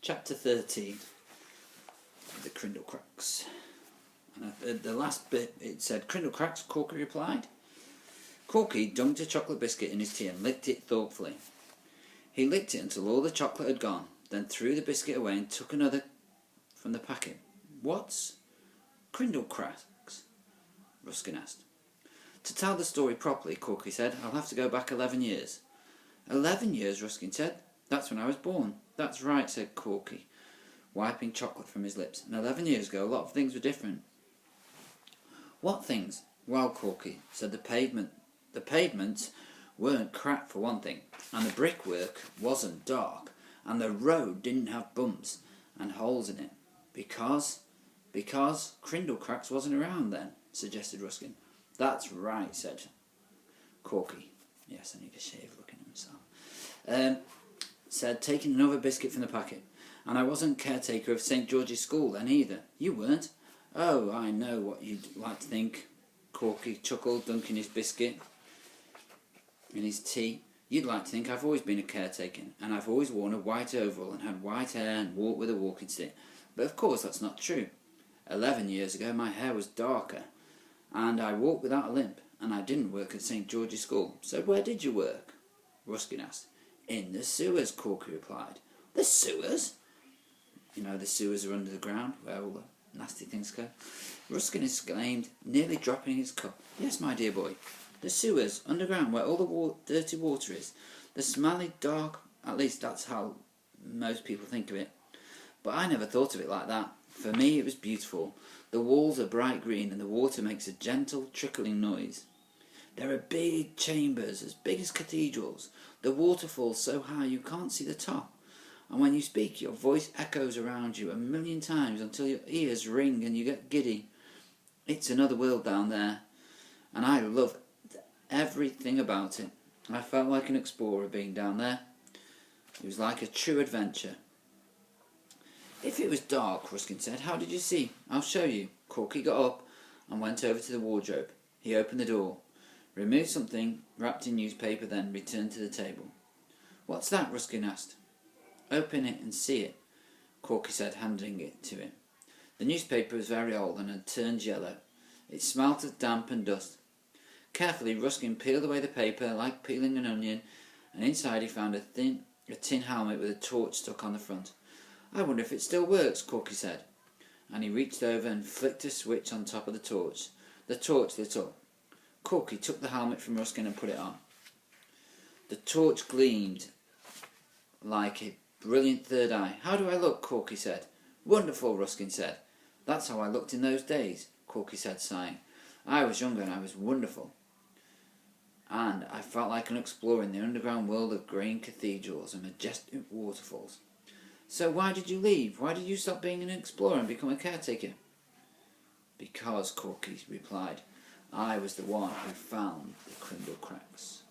Chapter 13, The Krindlekrax. And at the last bit it said, "Krindlekrax," Corky replied. Corky dunked a chocolate biscuit in his tea and licked it thoughtfully. He licked it until all the chocolate had gone, then threw the biscuit away and took another from the packet. "What's Krindlekrax?" Ruskin asked. "To tell the story properly," Corky said, "I'll have to go back 11 years. 11 years, Ruskin said. "That's when I was born." "That's right," said Corky, wiping chocolate from his lips. "And 11 years ago, a lot of things were different." "What things?" "Well, Corky," said, the pavements weren't cracked for one thing, and the brickwork wasn't dark, and the road didn't have bumps and holes in it. Because Krindlekrax wasn't around then," suggested Ruskin. "That's right," said Corky. Yes, I need a shave looking at myself. Said, taking another biscuit from the packet. "And I wasn't caretaker of St. George's School then either." "You weren't?" "Oh, I know what you'd like to think," Corky chuckled, dunking his biscuit in his tea. "You'd like to think I've always been a caretaker, and I've always worn a white overall and had white hair and walked with a walking stick. But of course that's not true. 11 years ago my hair was darker, and I walked without a limp, and I didn't work at St. George's School." "So where did you work?" Ruskin asked. "In the sewers," Corky replied. "The sewers?" "You know, the sewers are under the ground, where all the nasty things go." Ruskin exclaimed, nearly dropping his cup. "Yes, my dear boy, the sewers, underground, where all the dirty water is. The smelly, dark, at least that's how most people think of it. But I never thought of it like that. For me it was beautiful. The walls are bright green, and the water makes a gentle, trickling noise. There are big chambers, as big as cathedrals. The water falls so high you can't see the top. And when you speak, your voice echoes around you 1,000,000 times until your ears ring and you get giddy. It's another world down there, and I love everything about it. I felt like an explorer being down there. It was like a true adventure." "If it was dark," Ruskin said, "how did you see?" "I'll show you." Corky got up and went over to the wardrobe. He opened the door, removed something wrapped in newspaper, then returned to the table. "What's that?" Ruskin asked. "Open it and see it," Corky said, handing it to him. The newspaper was very old and had turned yellow. It smelt of damp and dust. Carefully Ruskin peeled away the paper like peeling an onion, and inside he found a tin helmet with a torch stuck on the front. "I wonder if it still works," Corky said, and he reached over and flicked a switch on top of the torch. The torch lit up. Corky took the helmet from Ruskin and put it on. The torch gleamed like a brilliant third eye. "How do I look?" Corky said. "Wonderful," Ruskin said. "That's how I looked in those days," Corky said, sighing. "I was younger and I was wonderful. And I felt like an explorer in the underground world of green cathedrals and majestic waterfalls." "So why did you leave? Why did you stop being an explorer and become a caretaker?" "Because," Corky replied, "I was the one who found the Krindlekrax."